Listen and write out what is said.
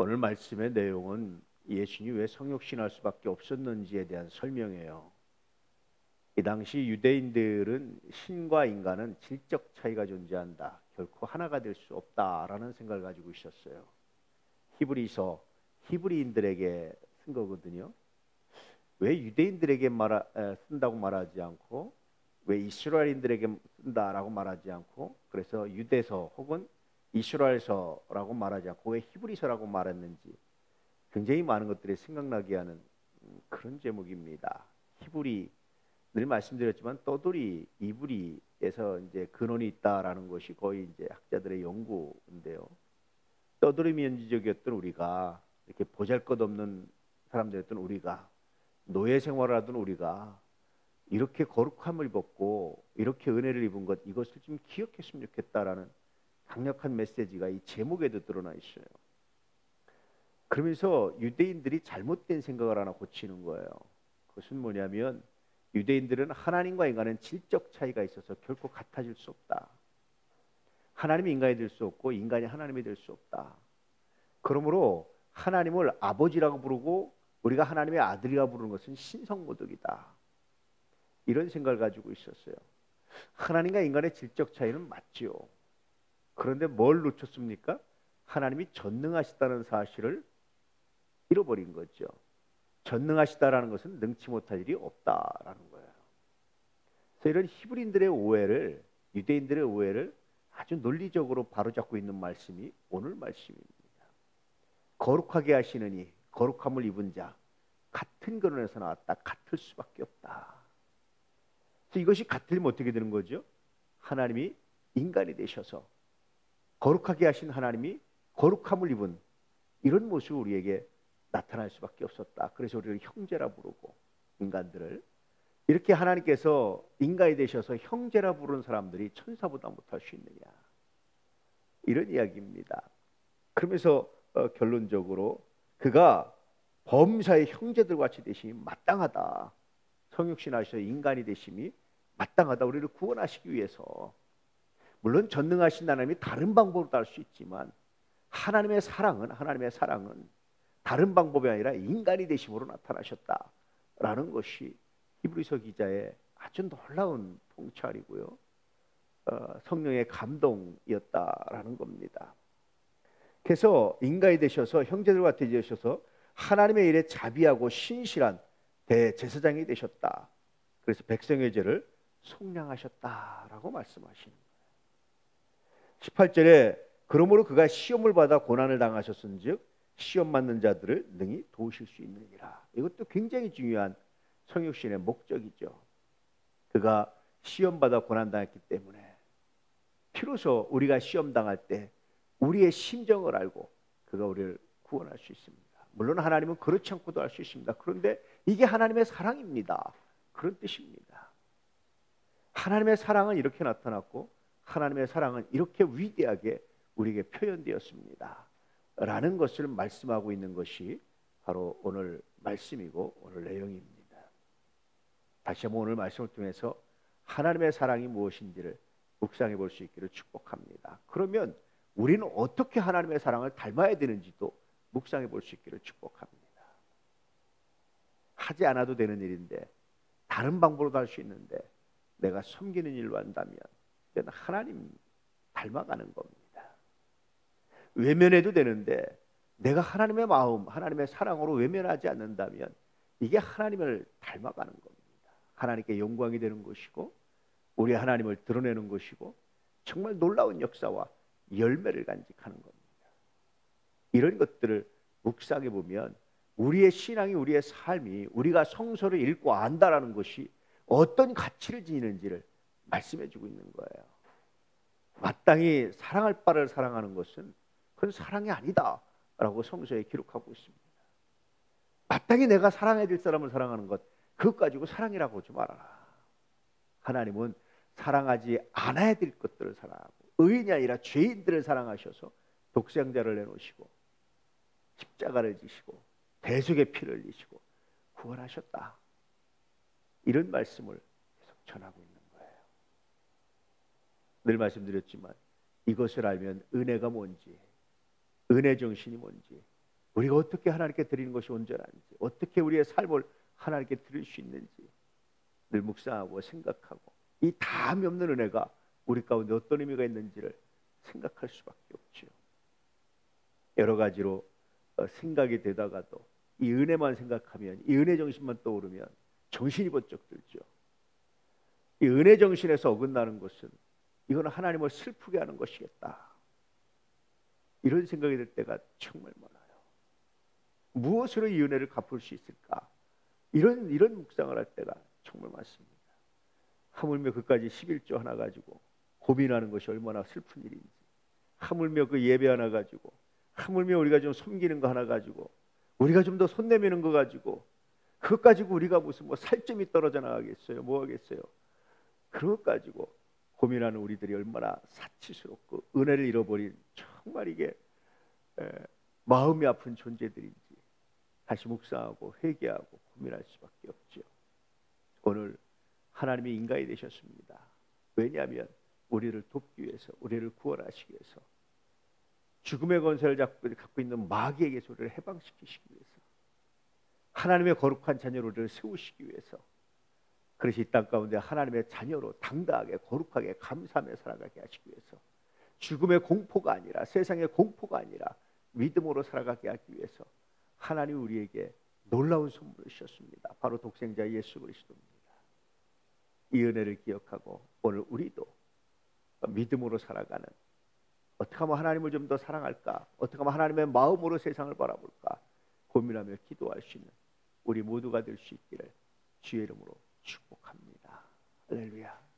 오늘 말씀의 내용은 예수님이 왜 성육신할 수밖에 없었는지에 대한 설명이에요. 이 당시 유대인들은 신과 인간은 질적 차이가 존재한다, 결코 하나가 될 수 없다라는 생각을 가지고 있었어요. 히브리서 히브리인들에게 쓴 거거든요. 왜 유대인들에게 쓴다고 말하지 않고 왜 이스라엘인들에게 쓴다라고 말하지 않고, 그래서 유대서 혹은 이스라엘서라고 말하지 않고 왜 히브리서라고 말했는지 굉장히 많은 것들이 생각나게 하는 그런 제목입니다. 히브리, 늘 말씀드렸지만 떠돌이 이브리에서 이제 근원이 있다라는 것이 거의 이제 학자들의 연구인데요. 떠돌이 민족이었던 우리가, 이렇게 보잘것없는 사람들이었던 우리가, 노예 생활을 하던 우리가 이렇게 거룩함을 입었고 이렇게 은혜를 입은 것, 이것을 좀 기억했으면 좋겠다라는 강력한 메시지가 이 제목에도 드러나 있어요. 그러면서 유대인들이 잘못된 생각을 하나 고치는 거예요. 그것은 뭐냐면, 유대인들은 하나님과 인간은 질적 차이가 있어서 결코 같아질 수 없다. 하나님이 인간이 될 수 없고 인간이 하나님이 될 수 없다. 그러므로 하나님을 아버지라고 부르고 우리가 하나님의 아들이라고 부르는 것은 신성모독이다. 이런 생각을 가지고 있었어요. 하나님과 인간의 질적 차이는 맞지요. 그런데 뭘 놓쳤습니까? 하나님이 전능하시다는 사실을 잃어버린 거죠. 전능하시다라는 것은 능치 못할 일이 없다라는 거예요. 그래서 이런 히브리인들의 오해를, 유대인들의 오해를 아주 논리적으로 바로잡고 있는 말씀이 오늘 말씀입니다. 거룩하게 하시느니 거룩함을 입은 자, 같은 근원에서 나왔다. 같을 수밖에 없다. 그래서 이것이 같으면 어떻게 되는 거죠? 하나님이 인간이 되셔서 거룩하게 하신 하나님이 거룩함을 입은 이런 모습이 우리에게 나타날 수밖에 없었다. 그래서 우리를 형제라 부르고, 인간들을 이렇게 하나님께서 인간이 되셔서 형제라 부르는 사람들이 천사보다 못할 수 있느냐, 이런 이야기입니다. 그러면서 결론적으로 그가 범사의 형제들과 같이 되심이 마땅하다. 성육신 하셔서 인간이 되심이 마땅하다. 우리를 구원하시기 위해서. 물론 전능하신 하나님이 다른 방법으로 할 수 있지만 하나님의 사랑은 다른 방법이 아니라 인간이 되심으로 나타나셨다라는 것이 히브리서 기자의 아주 놀라운 통찰이고요, 성령의 감동이었다라는 겁니다. 그래서 인간이 되셔서 형제들과 같이 되셔서 하나님의 일에 자비하고 신실한 대제사장이 되셨다. 그래서 백성의 죄를 속량하셨다라고 말씀하시는 거예요. 18절에 그러므로 그가 시험을 받아 고난을 당하셨은즉 시험 맞는 자들을 능히 도우실 수 있느니라. 이것도 굉장히 중요한 성육신의 목적이죠. 그가 시험 받아 고난 당했기 때문에 비로소 우리가 시험 당할 때 우리의 심정을 알고 그가 우리를 구원할 수 있습니다. 물론 하나님은 그렇지 않고도 할 수 있습니다. 그런데 이게 하나님의 사랑입니다. 그런 뜻입니다. 하나님의 사랑은 이렇게 나타났고 하나님의 사랑은 이렇게 위대하게 우리에게 표현되었습니다 라는 것을 말씀하고 있는 것이 바로 오늘 말씀이고 오늘 내용입니다. 다시 한번 오늘 말씀을 통해서 하나님의 사랑이 무엇인지를 묵상해 볼 수 있기를 축복합니다. 그러면 우리는 어떻게 하나님의 사랑을 닮아야 되는지도 묵상해 볼 수 있기를 축복합니다. 하지 않아도 되는 일인데, 다른 방법으로도 할 수 있는데 내가 섬기는 일로 한다면 이건 하나님 닮아가는 겁니다. 외면해도 되는데 내가 하나님의 마음, 하나님의 사랑으로 외면하지 않는다면 이게 하나님을 닮아가는 겁니다. 하나님께 영광이 되는 것이고 우리 하나님을 드러내는 것이고 정말 놀라운 역사와 열매를 간직하는 겁니다. 이런 것들을 묵상해 보면 우리의 신앙이, 우리의 삶이, 우리가 성서를 읽고 안다라는 것이 어떤 가치를 지니는지를 말씀해 주고 있는 거예요. 마땅히 사랑할 바를 사랑하는 것은 그건 사랑이 아니다 라고 성서에 기록하고 있습니다. 마땅히 내가 사랑해야 될 사람을 사랑하는 것, 그것 가지고 사랑이라고 하지 말아라. 하나님은 사랑하지 않아야 될 것들을 사랑하고 의인이 아니라 죄인들을 사랑하셔서 독생자를 내놓으시고 십자가를 지시고 대속의 피를 흘리시고 구원하셨다. 이런 말씀을 계속 전하고 있는 거예요. 늘 말씀드렸지만 이것을 알면 은혜가 뭔지, 은혜 정신이 뭔지, 우리가 어떻게 하나님께 드리는 것이 온전한지, 어떻게 우리의 삶을 하나님께 드릴 수 있는지 늘 묵상하고 생각하고, 이 다함이 없는 은혜가 우리 가운데 어떤 의미가 있는지를 생각할 수밖에 없지요. 여러 가지로 생각이 되다가도 이 은혜만 생각하면, 이 은혜 정신만 떠오르면 정신이 번쩍 들죠. 이 은혜 정신에서 어긋나는 것은 이건 하나님을 슬프게 하는 것이겠다, 이런 생각이 들 때가 정말 많아요. 무엇으로 이 은혜를 갚을 수 있을까, 이런 묵상을 할 때가 정말 많습니다. 하물며 그까지 11조 하나 가지고 고민하는 것이 얼마나 슬픈 일인지, 하물며 그 예배 하나 가지고, 하물며 우리가 좀 섬기는 거 하나 가지고, 우리가 좀 더 손 내미는 거 가지고, 그것 가지고 우리가 무슨 뭐 살점이 떨어져 나가겠어요? 뭐 하겠어요? 그것 가지고 고민하는 우리들이 얼마나 사치스럽고 은혜를 잃어버린, 정말 이게 마음이 아픈 존재들인지 다시 묵상하고 회개하고 고민할 수밖에 없죠. 오늘 하나님이 인간이 되셨습니다. 왜냐하면 우리를 돕기 위해서, 우리를 구원하시기 위해서, 죽음의 권세를 갖고 있는 마귀에게서 우리를 해방시키시기 위해서, 하나님의 거룩한 자녀로 우리를 세우시기 위해서, 그래서 이 땅 가운데 하나님의 자녀로 당당하게 거룩하게 감사하며 살아가게 하시기 위해서, 죽음의 공포가 아니라, 세상의 공포가 아니라 믿음으로 살아가게 하기 위해서 하나님이 우리에게 놀라운 선물을 주셨습니다. 바로 독생자 예수 그리스도입니다. 이 은혜를 기억하고 오늘 우리도 믿음으로 살아가는, 어떻게 하면 하나님을 좀 더 사랑할까, 어떻게 하면 하나님의 마음으로 세상을 바라볼까 고민하며 기도할 수 있는 우리 모두가 될 수 있기를 주의 이름으로 축복합니다. 할렐루야.